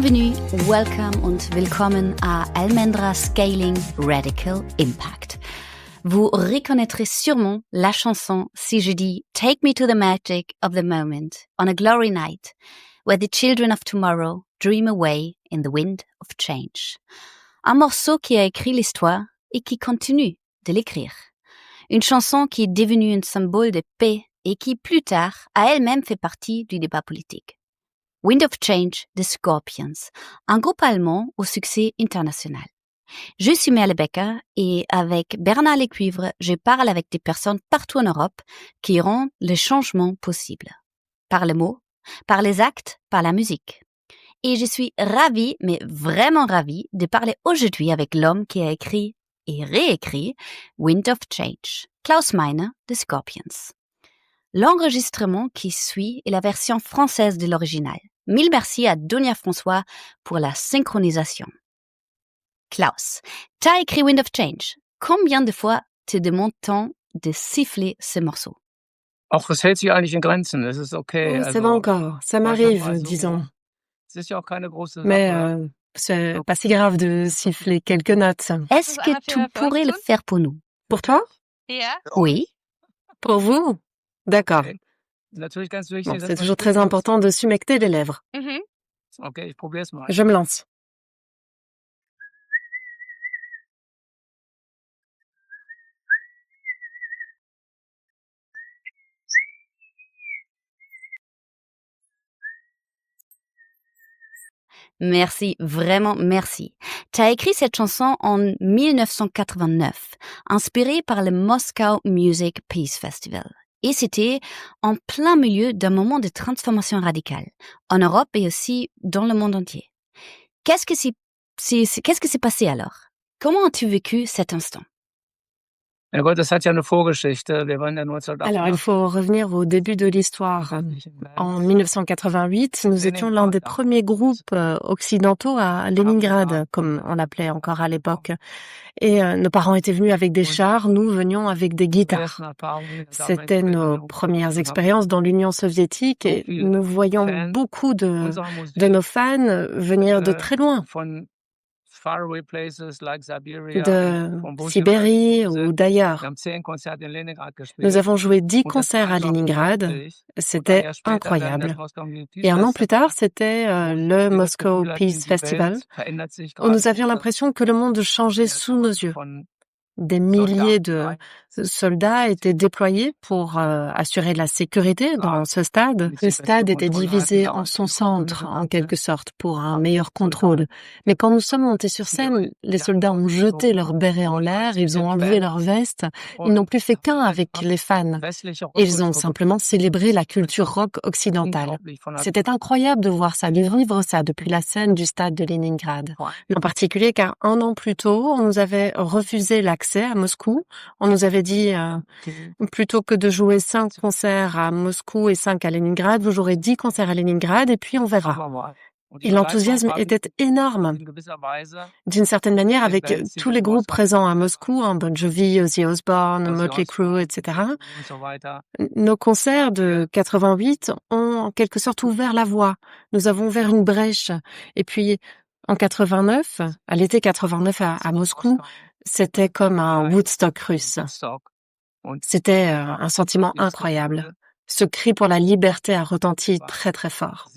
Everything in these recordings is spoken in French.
Bienvenue, welcome und willkommen à Almendra Scaling Radical Impact. Vous reconnaîtrez sûrement la chanson si je dis Take me to the magic of the moment on a glory night where the children of tomorrow dream away in the wind of change. Un morceau qui a écrit l'histoire et qui continue de l'écrire. Une chanson qui est devenue un symbole de paix et qui plus tard a elle-même fait partie du débat politique. Wind of Change des Scorpions, un groupe allemand au succès international. Je suis Merle Becker et avec Bernard Lecuivre, je parle avec des personnes partout en Europe qui rendent le changement possible. Par les mots, par les actes, par la musique. Et je suis ravie, mais vraiment ravie, de parler aujourd'hui avec l'homme qui a écrit et réécrit Wind of Change, Klaus Meine des Scorpions. L'enregistrement qui suit est la version française de l'original. Mille merci à Donia François pour la synchronisation. Klaus, t'as écrit Wind of Change. Combien de fois te demande-t-on de siffler ce morceau? Auch das hält sich eigentlich in Grenzen, das ist okay. Ça va encore, ça m'arrive, disons. Es ist ja auch keine große Mais Sache. c'est pas si grave de siffler quelques notes. Est-ce que tu pourrais le faire pour nous? Pour toi? Oui. Pour vous? D'accord. Okay. Natürlich ganz wichtig, Bon, dass c'est man toujours très important de s'humecter les lèvres. Okay, ich probier's mal. Je me lance. Merci, vraiment merci. T'as écrit cette chanson en 1989, inspirée par le Moscow Music Peace Festival. Et c'était en plein milieu d'un moment de transformation radicale, en Europe et aussi dans le monde entier. Qu'est-ce que s'est passé alors? Comment as-tu vécu cet instant? Ja Gott, das hat ja eine Vorgeschichte. Wir waren ja 1988. Alors, il faut revenir au début de l'histoire. En 1988, nous étions l'un des premiers groupes occidentaux à Leningrad, comme on l'appelait encore à l'époque. Et nos parents étaient venus avec des chars, nous venions avec des guitares. C'était nos premières expériences dans l'Union soviétique et nous voyons beaucoup de nos fans venir de très loin, de Sibérie ou d'ailleurs. Nous avons joué 10 concerts à Leningrad. C'était incroyable. Et un an plus tard, c'était le Moscow Peace Festival, où nous avions l'impression que le monde changeait sous nos yeux. Des milliers de soldats étaient déployés pour assurer la sécurité dans ce stade. Le stade était divisé en son centre, en quelque sorte, pour un meilleur contrôle. Mais quand nous sommes montés sur scène, les soldats ont jeté leurs bérets en l'air, ils ont enlevé leurs vestes, ils n'ont plus fait qu'un avec les fans. Ils ont simplement célébré la culture rock occidentale. C'était incroyable de voir ça, de vivre ça depuis la scène du stade de Leningrad. En particulier car un an plus tôt, on nous avait refusé l'accès à Moscou. On nous avait dit, plutôt que de jouer 5 concerts à Moscou et 5 à Leningrad, vous jouerez 10 concerts à Leningrad et puis on verra. Et l'enthousiasme était énorme. D'une certaine manière, avec tous les groupes présents à Moscou, Bon Jovi, Ozzy Osbourne, Motley Crue, etc., nos concerts de 88 ont en quelque sorte ouvert la voie. Nous avons ouvert une brèche. Et puis, en 89, à l'été 89 à Moscou, c'était comme un Woodstock russe. C'était un sentiment incroyable. Ce cri pour la liberté a retenti très très fort.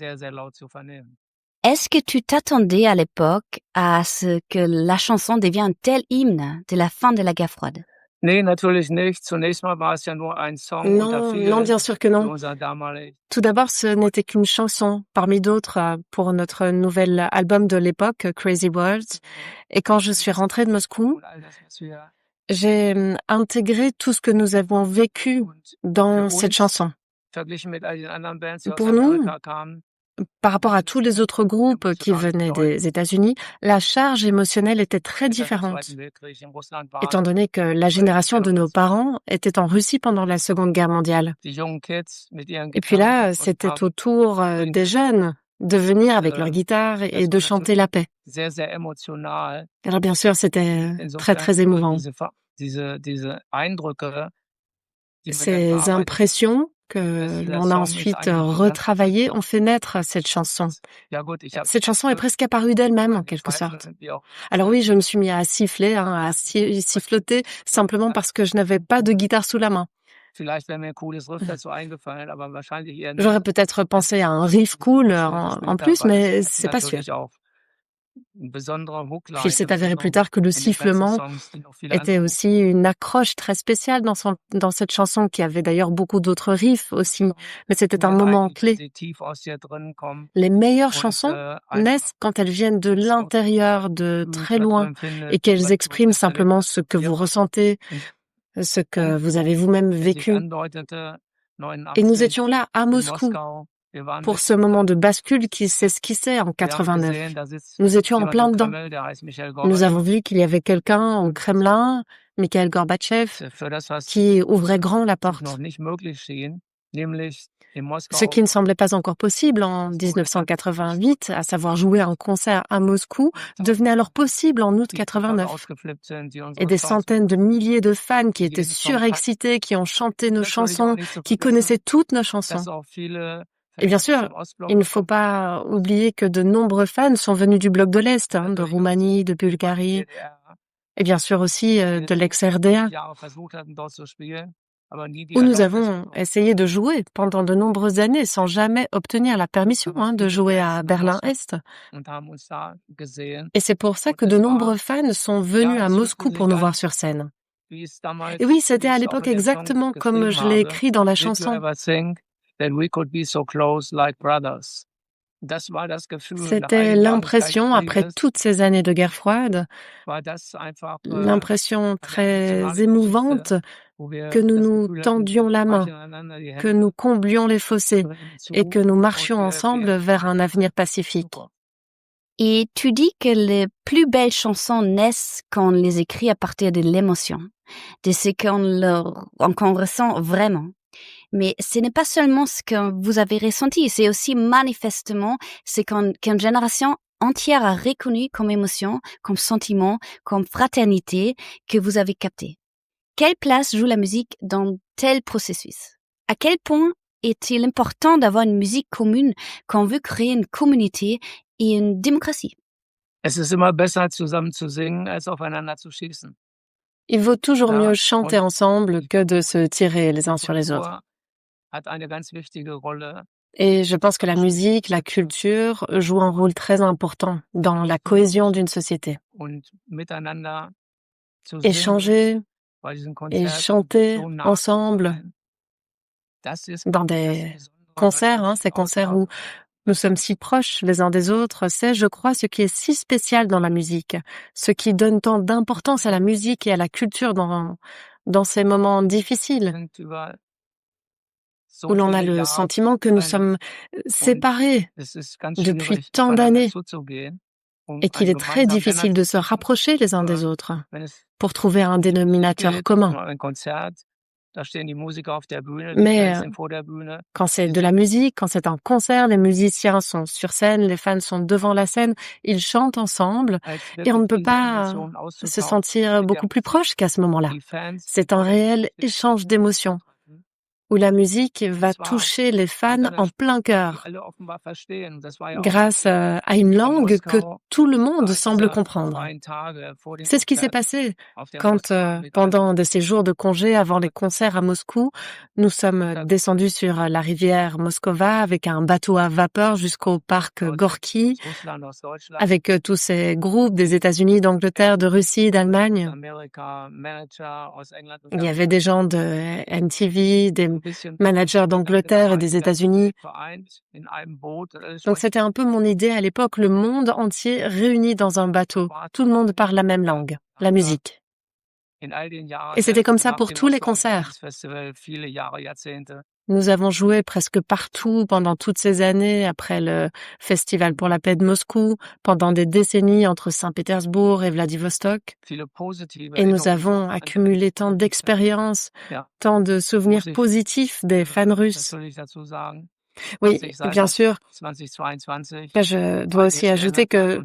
Est-ce que tu t'attendais à l'époque à ce que la chanson devienne un tel hymne de la fin de la guerre froide? Nee, natürlich nicht. Zunächst mal war es ja nur ein Song unter Non, vielen non, bien sûr que für non. unser damalig. Tout d'abord, ce n'était qu'une chanson parmi d'autres pour notre nouvel album de l'époque, Crazy World. Et quand je suis rentrée de Moscou, j'ai intégré tout ce que nous avons vécu dans cette chanson. Verglichen mit all den anderen Bands, die aus Pour nous, Amerika kamen, par rapport à tous les autres groupes qui venaient des États-Unis, la charge émotionnelle était très différente, étant donné que la génération de nos parents était en Russie pendant la Seconde Guerre mondiale. Et puis là, c'était au tour des jeunes de venir avec leur guitare et de chanter la paix. Alors bien sûr, c'était très très émouvant. Ces impressions que l'on a ensuite retravaillé, ont fait naître cette chanson. Cette chanson est presque apparue d'elle-même, en quelque sorte. Alors oui, je me suis mis à siffler, à siffloter, simplement parce que je n'avais pas de guitare sous la main. J'aurais peut-être pensé à un riff cool en plus, mais c'est pas sûr. Puis il s'est avéré plus tard que le sifflement était aussi une accroche très spéciale dans cette chanson, qui avait d'ailleurs beaucoup d'autres riffs aussi, mais c'était un moment clé. Les meilleures chansons naissent quand elles viennent de l'intérieur, de très loin, et qu'elles expriment simplement ce que vous ressentez, ce que vous avez vous-même vécu. Et nous étions là, à Moscou, pour ce moment de bascule qui s'esquissait en 89. Nous étions en plein dedans. Nous avons vu qu'il y avait quelqu'un au Kremlin, Mikhail Gorbatchev, qui ouvrait grand la porte. Ce qui ne semblait pas encore possible en 1988, à savoir jouer un concert à Moscou, devenait alors possible en août 89. Et des centaines de milliers de fans qui étaient surexcités, qui ont chanté nos chansons, qui connaissaient toutes nos chansons. Et bien sûr, il ne faut pas oublier que de nombreux fans sont venus du bloc de l'Est, de Roumanie, de Bulgarie, et bien sûr aussi de l'ex-RDA, où nous avons essayé de jouer pendant de nombreuses années sans jamais obtenir la permission de jouer à Berlin-Est. Et c'est pour ça que de nombreux fans sont venus à Moscou pour nous voir sur scène. Et oui, c'était à l'époque exactement comme je l'ai écrit dans la chanson. C'était l'impression, après toutes ces années de guerre froide, l'impression très émouvante que nous nous tendions la main, que nous comblions les fossés et que nous marchions ensemble vers un avenir pacifique. Et tu dis que les plus belles chansons naissent quand on les écrit à partir de l'émotion, de ce qu'on ressent vraiment. Mais ce n'est pas seulement ce que vous avez ressenti, c'est aussi manifestement ce qu'une génération entière a reconnu comme émotion, comme sentiment, comme fraternité que vous avez capté. Quelle place joue la musique dans tel processus? À quel point est-il important d'avoir une musique commune quand on veut créer une communauté et une démocratie? Il vaut toujours mieux chanter ensemble que de se tirer les uns sur les autres. Et je pense que la musique, la culture jouent un rôle très important dans la cohésion d'une société. Échanger et chanter ensemble dans des concerts, ces concerts où nous sommes si proches les uns des autres, c'est, je crois, ce qui est si spécial dans la musique, ce qui donne tant d'importance à la musique et à la culture dans ces moments difficiles, où l'on a le sentiment que nous sommes séparés depuis tant d'années et qu'il est très difficile de se rapprocher les uns des autres pour trouver un dénominateur commun. Mais quand c'est de la musique, quand c'est un concert, les musiciens sont sur scène, les fans sont devant la scène, ils chantent ensemble et on ne peut pas se sentir beaucoup plus proche qu'à ce moment-là. C'est un réel échange d'émotions où la musique va toucher les fans en plein cœur, grâce à une langue que tout le monde semble comprendre. C'est ce qui s'est passé quand, pendant de ces jours de congé avant les concerts à Moscou, nous sommes descendus sur la rivière Moskova avec un bateau à vapeur jusqu'au parc Gorki, avec tous ces groupes des États-Unis, d'Angleterre, de Russie, d'Allemagne. Il y avait des gens de NTV, des managers d'Angleterre et des États-Unis. Donc c'était un peu mon idée à l'époque, le monde entier réuni dans un bateau. Tout le monde parle la même langue, la musique. Et c'était comme ça pour tous les concerts. Nous avons joué presque partout pendant toutes ces années, après le Festival pour la paix de Moscou, pendant des décennies entre Saint-Pétersbourg et Vladivostok. Et nous avons accumulé tant d'expériences, tant de souvenirs positifs des fans russes. Oui, bien sûr. Je dois aussi ajouter que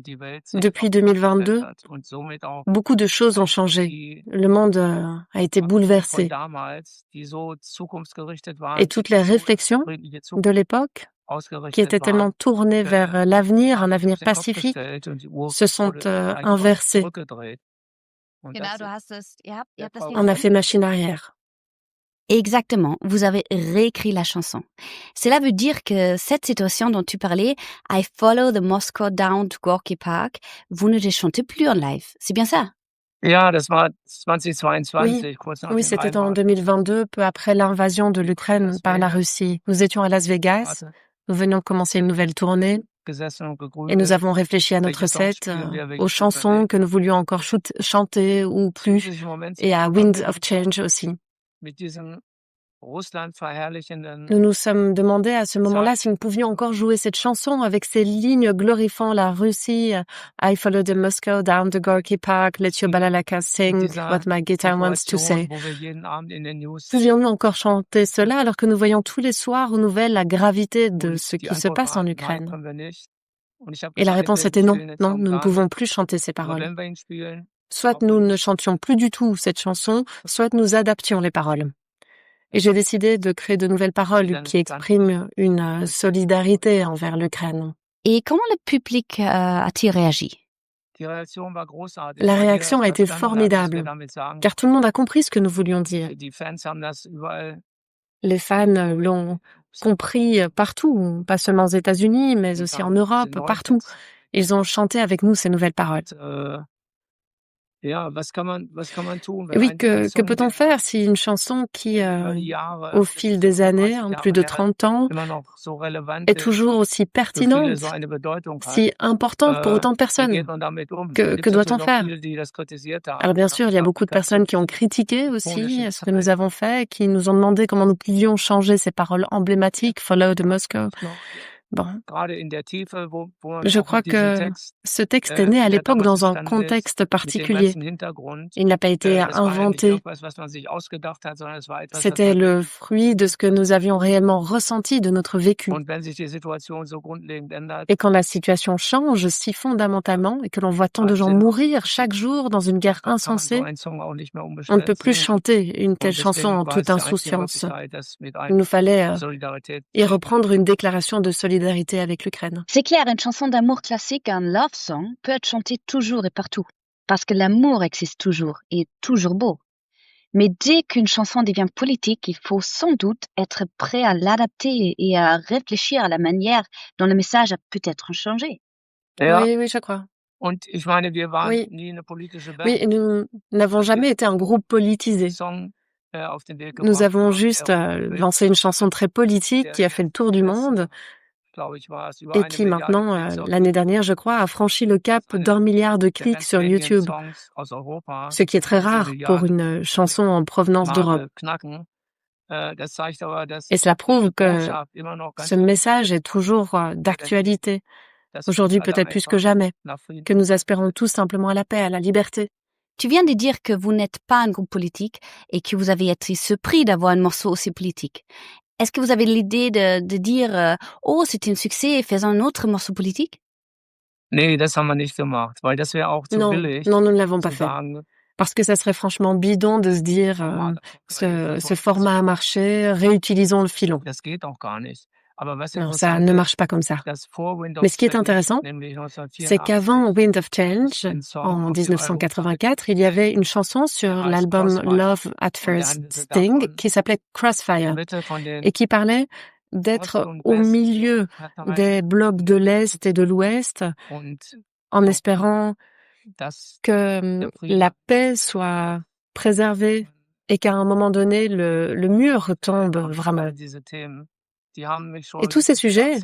depuis 2022, beaucoup de choses ont changé. Le monde a été bouleversé. Et toutes les réflexions de l'époque, qui étaient tellement tournées vers l'avenir, un avenir pacifique, se sont inversées. On a fait machine arrière. Exactement, vous avez réécrit la chanson. Cela veut dire que cette situation dont tu parlais, I Follow the Moscow Down to Gorky Park, vous ne les chantez plus en live, c'est bien ça? Ja, das war 2022, Oui, c'était en 2022, peu après l'invasion de l'Ukraine par la Russie. Nous étions à Las Vegas, nous venions de commencer une nouvelle tournée et nous avons réfléchi à notre set, aux chansons que nous voulions encore chanter ou plus, et à Wind of Change aussi. Nous nous sommes demandé à ce moment-là si nous pouvions encore jouer cette chanson avec ces lignes glorifiant la Russie. I follow the Moscow down the Gorky Park, let your balalaka sing what my guitar wants to say. Pouvions-nous encore chanter cela alors que nous voyons tous les soirs aux nouvelles la gravité de ce qui se passe en Ukraine? Et la réponse était non, nous ne pouvons plus chanter ces paroles. Soit nous ne chantions plus du tout cette chanson, soit nous adaptions les paroles. Et j'ai décidé de créer de nouvelles paroles qui expriment une solidarité envers l'Ukraine. Et comment le public a-t-il réagi? La réaction a été formidable, car tout le monde a compris ce que nous voulions dire. Les fans l'ont compris partout, pas seulement aux États-Unis, mais aussi en Europe, partout. Ils ont chanté avec nous ces nouvelles paroles. Oui, que peut-on faire si une chanson qui, au fil des années, en plus de 30 ans, est toujours aussi pertinente, si importante pour autant de personnes? Que doit-on faire? Alors bien sûr, il y a beaucoup de personnes qui ont critiqué aussi ce que nous avons fait, qui nous ont demandé comment nous pouvions changer ces paroles emblématiques, Follow the Moscow. Bon. Je crois que ce texte est né à l'époque dans un contexte particulier. Il n'a pas été inventé. C'était le fruit de ce que nous avions réellement ressenti de notre vécu. Et quand la situation change si fondamentalement et que l'on voit tant de gens mourir chaque jour dans une guerre insensée, on ne peut plus chanter une telle chanson en toute insouciance. Il nous fallait y reprendre une déclaration de solidarité avec l'Ukraine. C'est clair, une chanson d'amour classique, un love song, peut être chantée toujours et partout, parce que l'amour existe toujours et toujours beau. Mais dès qu'une chanson devient politique, il faut sans doute être prêt à l'adapter et à réfléchir à la manière dont le message a peut-être changé. Oui, je crois. Oui, nous n'avons jamais été un groupe politisé. Nous avons juste lancé une chanson très politique qui a fait le tour du monde et qui maintenant, l'année dernière, je crois, a franchi le cap d'1 milliard de clics sur YouTube, ce qui est très rare pour une chanson en provenance d'Europe. Et cela prouve que ce message est toujours d'actualité, aujourd'hui peut-être plus que jamais, que nous aspirons tous simplement à la paix, à la liberté. Tu viens de dire que vous n'êtes pas un groupe politique et que vous avez été surpris d'avoir un morceau aussi politique. Est-ce que vous avez l'idée de dire « Oh, c'était un succès, faisons un autre morceau politique » ? Non, nous ne l'avons pas fait. Parce que ça serait franchement bidon de se dire ce format a marché, réutilisons le filon. Non, ça ne marche pas comme ça. Mais ce qui est intéressant, c'est qu'avant Wind of Change, en 1984, il y avait une chanson sur l'album Love at First Sting qui s'appelait Crossfire et qui parlait d'être au milieu des blocs de l'Est et de l'Ouest en espérant que la paix soit préservée et qu'à un moment donné, le mur tombe vraiment. Et tous ces sujets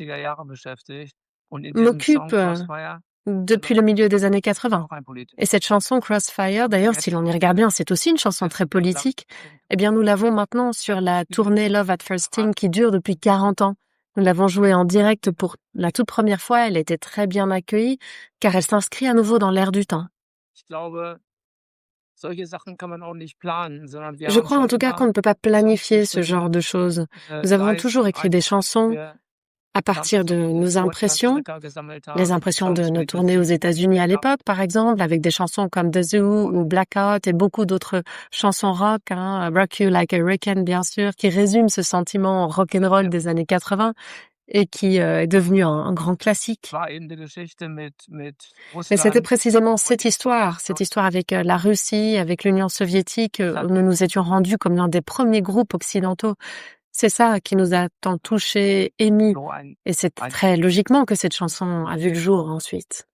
m'occupent depuis le milieu des années 80. Et cette chanson Crossfire, d'ailleurs, si l'on y regarde bien, c'est aussi une chanson très politique. Eh bien, nous l'avons maintenant sur la tournée Love at First Sting qui dure depuis 40 ans. Nous l'avons jouée en direct pour la toute première fois. Elle était très bien accueillie car elle s'inscrit à nouveau dans l'air du temps. Je crois en tout cas qu'on ne peut pas planifier ce genre de choses. Nous avons toujours écrit des chansons à partir de nos impressions, les impressions de nos tournées aux États-Unis à l'époque, par exemple, avec des chansons comme The Zoo ou Blackout et beaucoup d'autres chansons rock, Rock You Like a Hurricane, bien sûr, qui résument ce sentiment rock'n'roll des années 80 et qui est devenu un grand classique. Mais c'était précisément cette histoire avec la Russie, avec l'Union soviétique, où nous nous étions rendus comme l'un des premiers groupes occidentaux. C'est ça qui nous a tant touchés, émus. Et c'est très logiquement que cette chanson a vu le jour ensuite.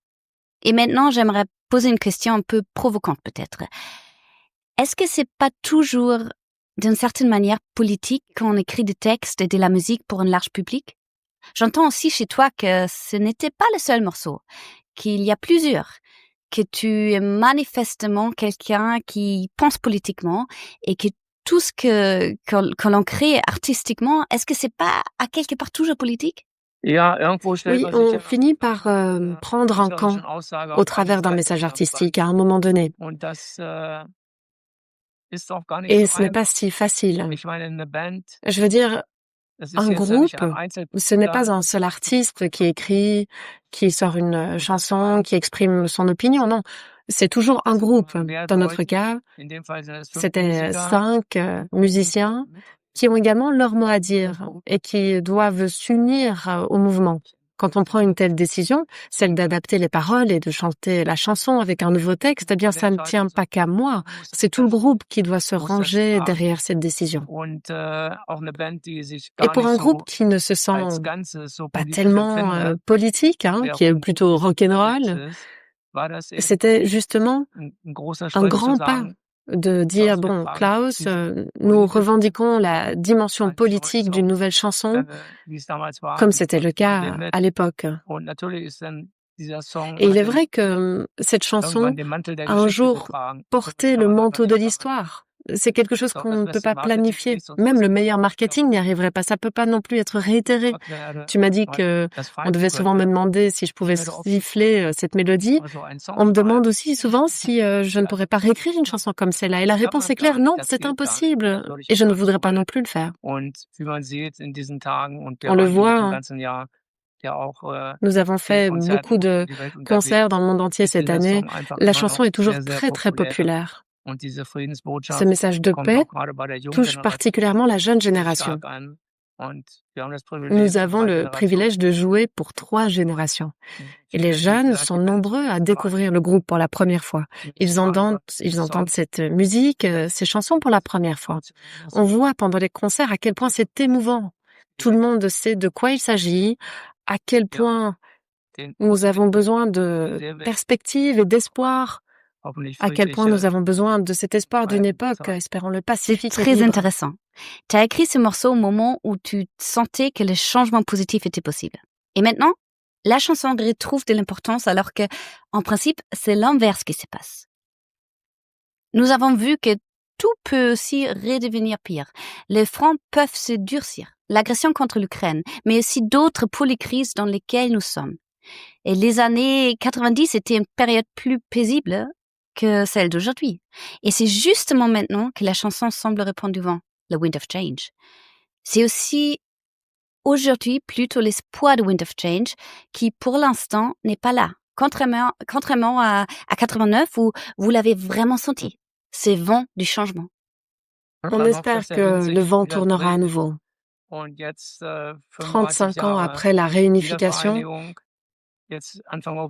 Et maintenant, j'aimerais poser une question un peu provocante peut-être. Est-ce que c'est pas toujours, d'une certaine manière, politique quand on écrit des textes et de la musique pour un large public? J'entends aussi chez toi que ce n'était pas le seul morceau, qu'il y a plusieurs, que tu es manifestement quelqu'un qui pense politiquement et que tout ce que l'on crée artistiquement, est-ce que c'est pas à quelque part toujours politique? Oui, on finit par prendre un camp au travers d'un message artistique à un moment donné. Et ce n'est pas si facile. Je veux dire, un groupe, ce n'est pas un seul artiste qui écrit, qui sort une chanson, qui exprime son opinion, non. C'est toujours un groupe. Dans notre cas, c'était 5 musiciens qui ont également leur mot à dire et qui doivent s'unir au mouvement. Quand on prend une telle décision, celle d'adapter les paroles et de chanter la chanson avec un nouveau texte, eh bien, ça ne tient pas qu'à moi. C'est tout le groupe qui doit se ranger derrière cette décision. Et pour un groupe qui ne se sent pas tellement politique, qui est plutôt rock'n'roll, c'était justement un grand pas de dire, bon, Klaus, nous revendiquons la dimension politique d'une nouvelle chanson, comme c'était le cas à l'époque. Et il est vrai que cette chanson a un jour porté le manteau de l'histoire. C'est quelque chose qu'on ne peut pas planifier. Même le meilleur marketing n'y arriverait pas. Ça peut pas non plus être réitéré. Tu m'as dit que on devait souvent me demander si je pouvais siffler cette mélodie. On me demande aussi souvent si je ne pourrais pas réécrire une chanson comme celle-là. Et la réponse est claire, non, c'est impossible. Et je ne voudrais pas non plus le faire. On le voit. Nous avons fait beaucoup de concerts dans le monde entier cette année. La chanson est toujours très, très populaire. Ce message de paix touche particulièrement la jeune génération. Nous avons le privilège de jouer pour 3 générations. Et les jeunes sont nombreux à découvrir le groupe pour la première fois. Ils entendent cette musique, ces chansons pour la première fois. On voit pendant les concerts à quel point c'est émouvant. Tout le monde sait de quoi il s'agit, à quel point nous avons besoin de perspective et d'espoir. À quel point nous avons besoin de cet espoir d'une époque, espérons-le, pacifique. Très intéressant. Tu as écrit ce morceau au moment où tu sentais que le changement positif était possible. Et maintenant, la chanson retrouve de l'importance alors que, en principe, c'est l'inverse qui se passe. Nous avons vu que tout peut aussi redevenir pire. Les fronts peuvent se durcir. L'agression contre l'Ukraine, mais aussi d'autres polycrises dans lesquelles nous sommes. Et les années 90 étaient une période plus paisible que celle d'aujourd'hui. Et c'est justement maintenant que la chanson semble reprendre du vent, le Wind of Change. C'est aussi aujourd'hui plutôt l'espoir de Wind of Change qui, pour l'instant, n'est pas là. Contrairement à 89 où vous l'avez vraiment senti. C'est vent du changement. On espère que le vent tournera à nouveau. 35 ans après la réunification,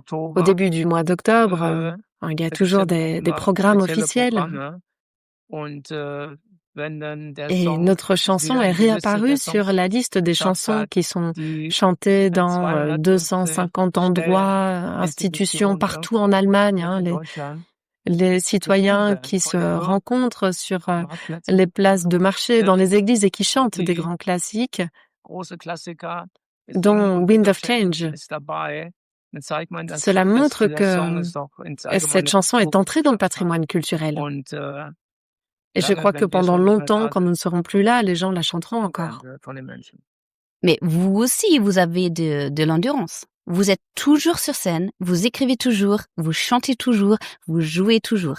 au début du mois d'octobre, il y a toujours des programmes officiels. Et notre chanson est réapparue sur la liste des chansons qui sont chantées dans 250 endroits, institutions partout en Allemagne. Les citoyens qui se rencontrent sur les places de marché, dans les églises et qui chantent des grands classiques, dont Wind of Change. Cela montre que cette chanson est entrée dans le patrimoine culturel. Et je crois que pendant longtemps, quand nous ne serons plus là, les gens la chanteront encore. Mais vous aussi, vous avez de l'endurance. Vous êtes toujours sur scène, vous écrivez toujours, vous chantez toujours, vous jouez toujours.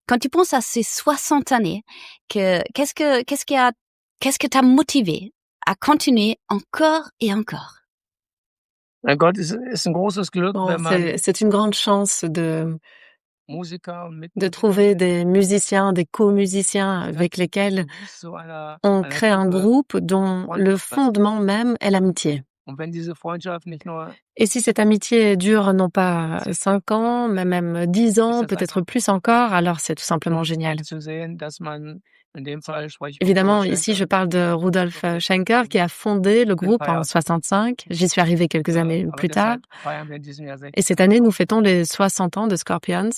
Quand tu penses à ces 60 années, qu'est-ce que t'a motivé à continuer encore et encore? Bon, c'est une grande chance de trouver des musiciens, des co-musiciens avec lesquels on crée un groupe dont le fondement même est l'amitié. Et si cette amitié dure non pas 5 ans, mais même 10 ans, peut-être plus encore, alors c'est tout simplement génial. Évidemment, ici, je parle de Rudolf Schenker qui a fondé le groupe en 65. J'y suis arrivée quelques années plus tard. Et cette année, nous fêtons les 60 ans de Scorpions.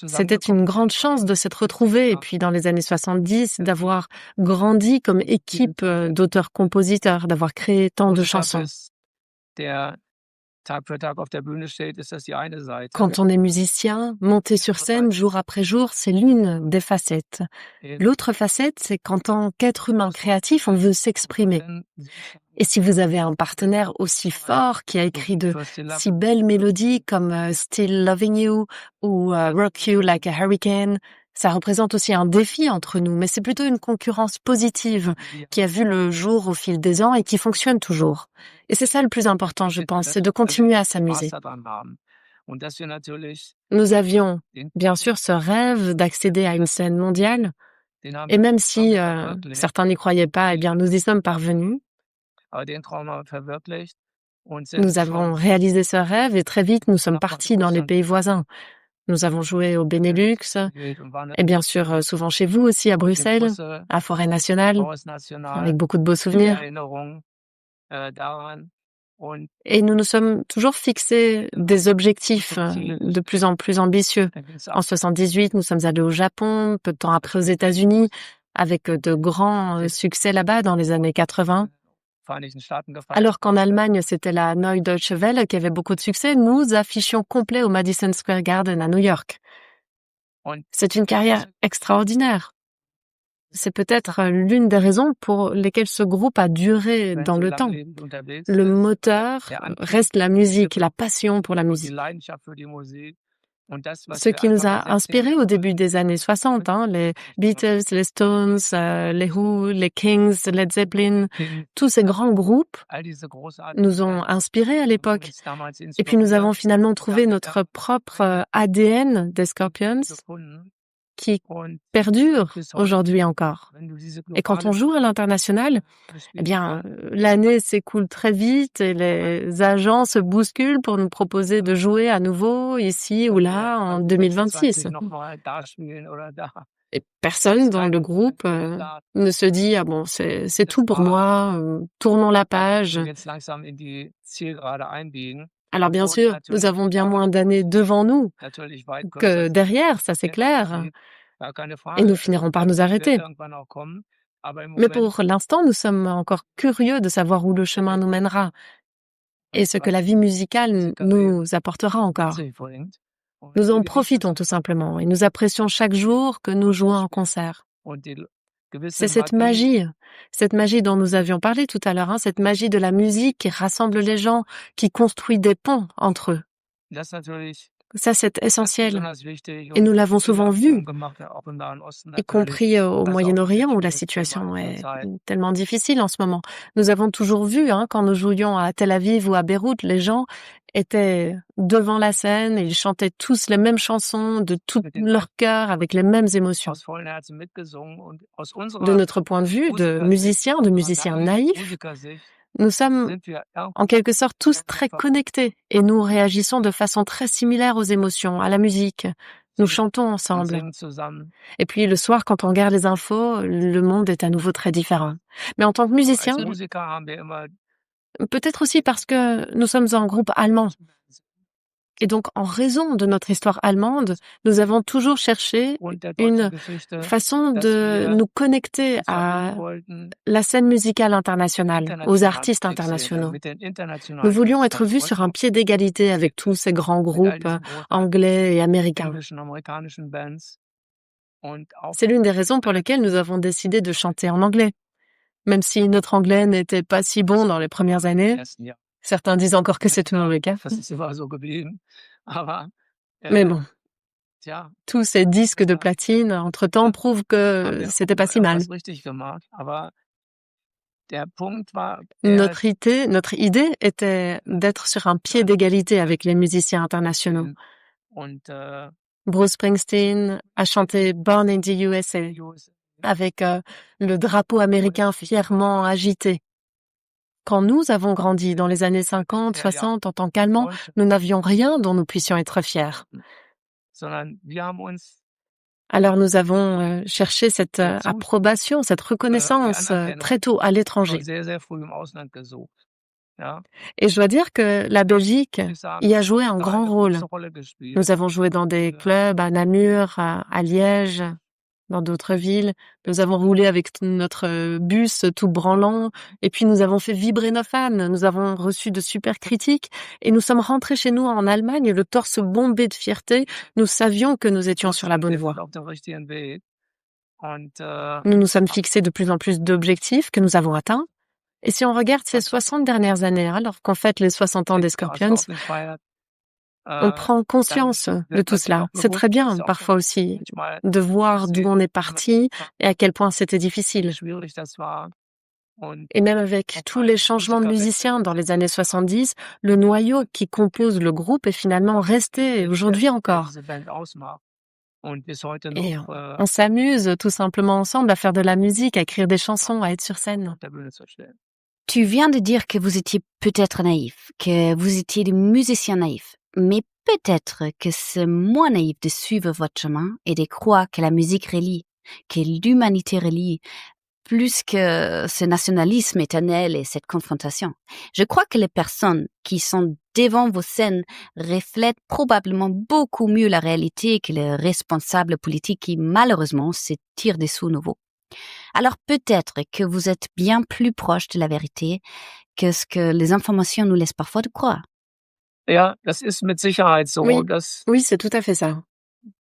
C'était une grande chance de s'être retrouvés, et puis dans les années 70, d'avoir grandi comme équipe d'auteurs-compositeurs, d'avoir créé tant de chansons. Quand on est musicien, monter sur scène jour après jour, c'est l'une des facettes. L'autre facette, c'est qu'en tant qu'être humain créatif, on veut s'exprimer. Et si vous avez un partenaire aussi fort qui a écrit de si belles mélodies comme Still Loving You ou Rock You Like a Hurricane, ça représente aussi un défi entre nous, mais c'est plutôt une concurrence positive qui a vu le jour au fil des ans et qui fonctionne toujours. Et c'est ça le plus important, je pense, c'est de continuer à s'amuser. Nous avions, bien sûr, ce rêve d'accéder à une scène mondiale, et même si certains n'y croyaient pas, eh bien, nous y sommes parvenus. Nous avons réalisé ce rêve et très vite, nous sommes partis dans les pays voisins. Nous avons joué au Benelux et bien sûr souvent chez vous aussi à Bruxelles, à Forêt Nationale, avec beaucoup de beaux souvenirs. Et nous nous sommes toujours fixés des objectifs de plus en plus ambitieux. En 78, nous sommes allés au Japon, peu de temps après aux États-Unis, avec de grands succès là-bas dans les années 80. Alors qu'en Allemagne, c'était la Neue Deutsche Welle qui avait beaucoup de succès, nous affichions complet au Madison Square Garden à New York. C'est une carrière extraordinaire. C'est peut-être l'une des raisons pour lesquelles ce groupe a duré dans le temps. Le moteur reste la musique, la passion pour la musique. Ce qui nous a inspirés au début des années 60, les Beatles, les Stones, les Who, les Kings, Led Zeppelin, tous ces grands groupes nous ont inspirés à l'époque. Et puis nous avons finalement trouvé notre propre ADN des Scorpions qui perdure aujourd'hui encore. Et quand on joue à l'international, eh bien, l'année s'écoule très vite et les agents se bousculent pour nous proposer de jouer à nouveau ici ou là en 2026. Et personne dans le groupe ne se dit « Ah bon, c'est tout pour moi, tournons la page ». Alors bien sûr, nous avons bien moins d'années devant nous que derrière, ça c'est clair. Et nous finirons par nous arrêter. Mais pour l'instant, nous sommes encore curieux de savoir où le chemin nous mènera et ce que la vie musicale nous apportera encore. Nous en profitons tout simplement et nous apprécions chaque jour que nous jouons en concert. C'est cette magie dont nous avions parlé tout à l'heure, cette magie de la musique qui rassemble les gens, qui construit des ponts entre eux. Ça, c'est essentiel. Et nous l'avons souvent vu, y compris au Moyen-Orient où la situation est tellement difficile en ce moment. Nous avons toujours vu, quand nous jouions à Tel Aviv ou à Beyrouth, les gens étaient devant la scène et ils chantaient tous les mêmes chansons de tout leur cœur avec les mêmes émotions. De notre point de vue, de musiciens naïfs, nous sommes en quelque sorte tous très connectés et nous réagissons de façon très similaire aux émotions, à la musique. Nous chantons ensemble. Et puis le soir, quand on regarde les infos, le monde est à nouveau très différent. Mais en tant que musicien, peut-être aussi parce que nous sommes un groupe allemand. Et donc, en raison de notre histoire allemande, nous avons toujours cherché une façon de nous connecter à la scène musicale internationale, aux artistes internationaux. Nous voulions être vus sur un pied d'égalité avec tous ces grands groupes anglais et américains. C'est l'une des raisons pour lesquelles nous avons décidé de chanter en anglais. Même si notre anglais n'était pas si bon dans les premières années, certains disent encore que c'est toujours le cas. Mais bon, tous ces disques de platine, entre-temps, prouvent que c'était pas si mal. Notre idée était d'être sur un pied d'égalité avec les musiciens internationaux. Bruce Springsteen a chanté Born in the USA avec le drapeau américain fièrement agité. Quand nous avons grandi dans les années 50, 60 en tant qu'Allemands, nous n'avions rien dont nous puissions être fiers. Alors nous avons cherché cette approbation, cette reconnaissance très tôt à l'étranger. Et je dois dire que la Belgique y a joué un grand rôle. Nous avons joué dans des clubs à Namur, à Liège, dans d'autres villes. Nous avons roulé avec notre bus tout branlant et puis nous avons fait vibrer nos fans. Nous avons reçu de super critiques et nous sommes rentrés chez nous en Allemagne le torse bombé de fierté. Nous savions que nous étions sur la bonne voie. Nous nous sommes fixés de plus en plus d'objectifs que nous avons atteints. Et si on regarde ces 60 dernières années, alors qu'on fête les 60 ans des Scorpions, on prend conscience de tout cela. C'est très bien, parfois aussi, de voir d'où on est parti et à quel point c'était difficile. Et même avec tous les changements de musiciens dans les années 70, le noyau qui compose le groupe est finalement resté aujourd'hui encore. Et on s'amuse tout simplement ensemble à faire de la musique, à écrire des chansons, à être sur scène. Tu viens de dire que vous étiez peut-être naïf, que vous étiez des musiciens naïfs, mais peut-être que c'est moins naïf de suivre votre chemin et de croire que la musique relie, que l'humanité relie, plus que ce nationalisme éternel et cette confrontation. Je crois que les personnes qui sont devant vos scènes reflètent probablement beaucoup mieux la réalité que les responsables politiques qui, malheureusement, se tirent des sous nouveaux. Alors peut-être que vous êtes bien plus proche de la vérité que ce que les informations nous laissent parfois de croire. Ja, das ist mit Sicherheit so. Oui, c'est tout à fait ça.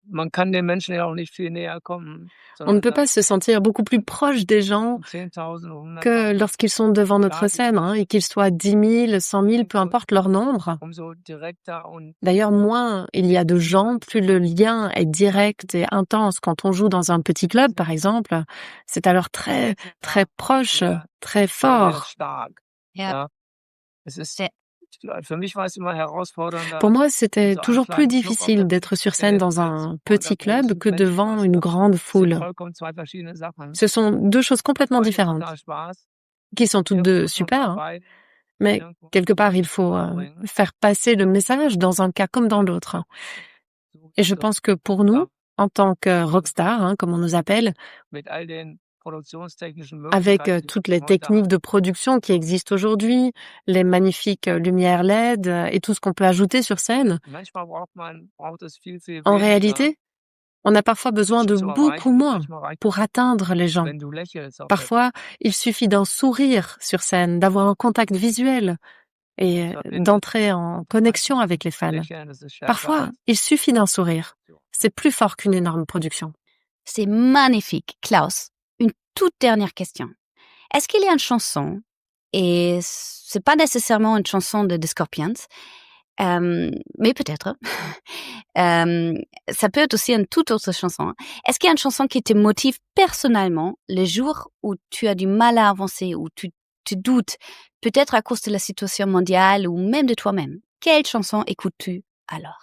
Man kann den Menschen ja auch nicht viel näher kommen. On ne peut pas se sentir beaucoup plus proche des gens que lorsqu'ils sont devant notre scène, et qu'ils soient 10 000, 100 000, peu importe leur nombre. D'ailleurs, moins il y a de gens, plus le lien est direct et intense. Quand on joue dans un petit club, par exemple, c'est alors très, très proche, très fort. Pour moi, c'était toujours plus difficile d'être sur scène dans un petit club que devant une grande foule. Ce sont deux choses complètement différentes, qui sont toutes deux super, mais quelque part, il faut faire passer le message dans un cas comme dans l'autre. Et je pense que pour nous, en tant que rockstar, comme on nous appelle, avec toutes les techniques de production qui existent aujourd'hui, les magnifiques lumières LED et tout ce qu'on peut ajouter sur scène. En réalité, on a parfois besoin de beaucoup moins pour atteindre les gens. Parfois, il suffit d'un sourire sur scène, d'avoir un contact visuel et d'entrer en connexion avec les fans. Parfois, il suffit d'un sourire. C'est plus fort qu'une énorme production. C'est magnifique, Klaus. Une toute dernière question. Est-ce qu'il y a une chanson, et c'est pas nécessairement une chanson de The Scorpions, mais peut-être, ça peut être aussi une toute autre chanson. Est-ce qu'il y a une chanson qui te motive personnellement les jours où tu as du mal à avancer, où tu te doutes, peut-être à cause de la situation mondiale ou même de toi-même? Quelle chanson écoutes-tu alors?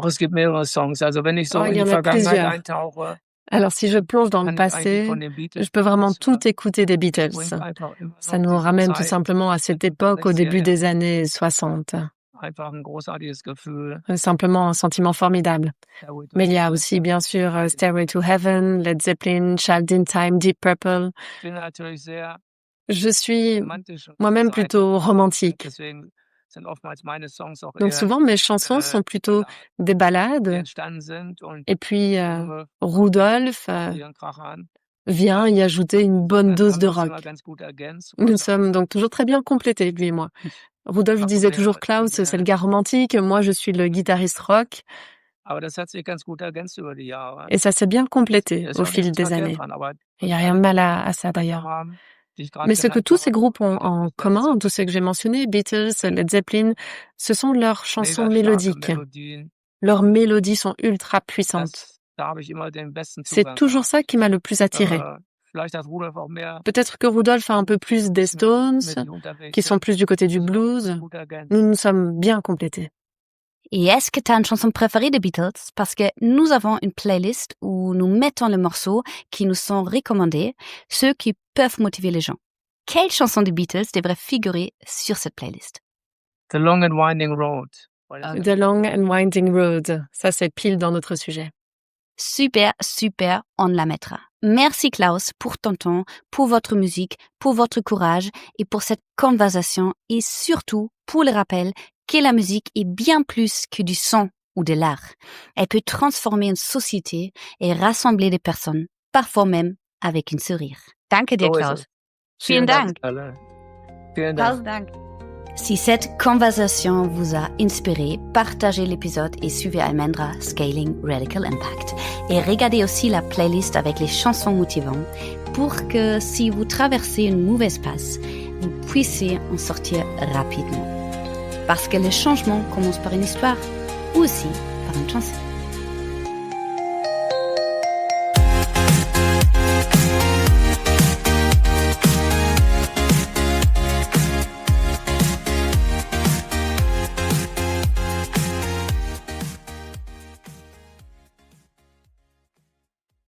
Es gibt mehrere Songs. Also wenn ich so in die Vergangenheit eintauche. Alors si je plonge dans le passé, je peux vraiment tout écouter des Beatles. Ça nous ramène tout simplement à cette époque au début des années 60. Simplement un sentiment formidable. Mais il y a aussi bien sûr Stairway to Heaven, Led Zeppelin, Child in Time, Deep Purple. Je suis moi-même plutôt romantique. Donc souvent, mes chansons sont plutôt des ballades. Et puis, Rudolf vient y ajouter une bonne dose de rock. Nous sommes donc toujours très bien complétés, lui et moi. Rudolf disait toujours, Klaus, c'est le gars romantique, moi je suis le guitariste rock. Et ça s'est bien complété au fil des années. Il n'y a rien de mal à ça d'ailleurs. Mais ce que tous ces groupes ont en commun, tous ceux que j'ai mentionnés, Beatles, Led Zeppelin, ce sont leurs chansons mélodiques. Leurs mélodies sont ultra puissantes. C'est toujours ça qui m'a le plus attiré. Peut-être que Rudolf a un peu plus des Stones, qui sont plus du côté du blues. Nous nous sommes bien complétés. Et est-ce que tu as une chanson préférée des Beatles? Parce que nous avons une playlist où nous mettons les morceaux qui nous sont recommandés, ceux qui peuvent motiver les gens. Quelle chanson des Beatles devrait figurer sur cette playlist? The Long and Winding Road. The Long and Winding Road. Ça, c'est pile dans notre sujet. Super, on la mettra. Merci Klaus pour ton temps, pour votre musique, pour votre courage et pour cette conversation et surtout pour le rappel que la musique est bien plus que du son ou de l'art. Elle peut transformer une société et rassembler des personnes, parfois même avec un sourire. Danke dir, Klaus. Vielen Dank. Vielen Dank. Si cette conversation vous a inspiré, partagez l'épisode et suivez Almendra Scaling Radical Impact. Et regardez aussi la playlist avec les chansons motivantes pour que si vous traversez une mauvaise passe, vous puissiez en sortir rapidement. Parce que le changement commence par une histoire ou aussi par une chanson.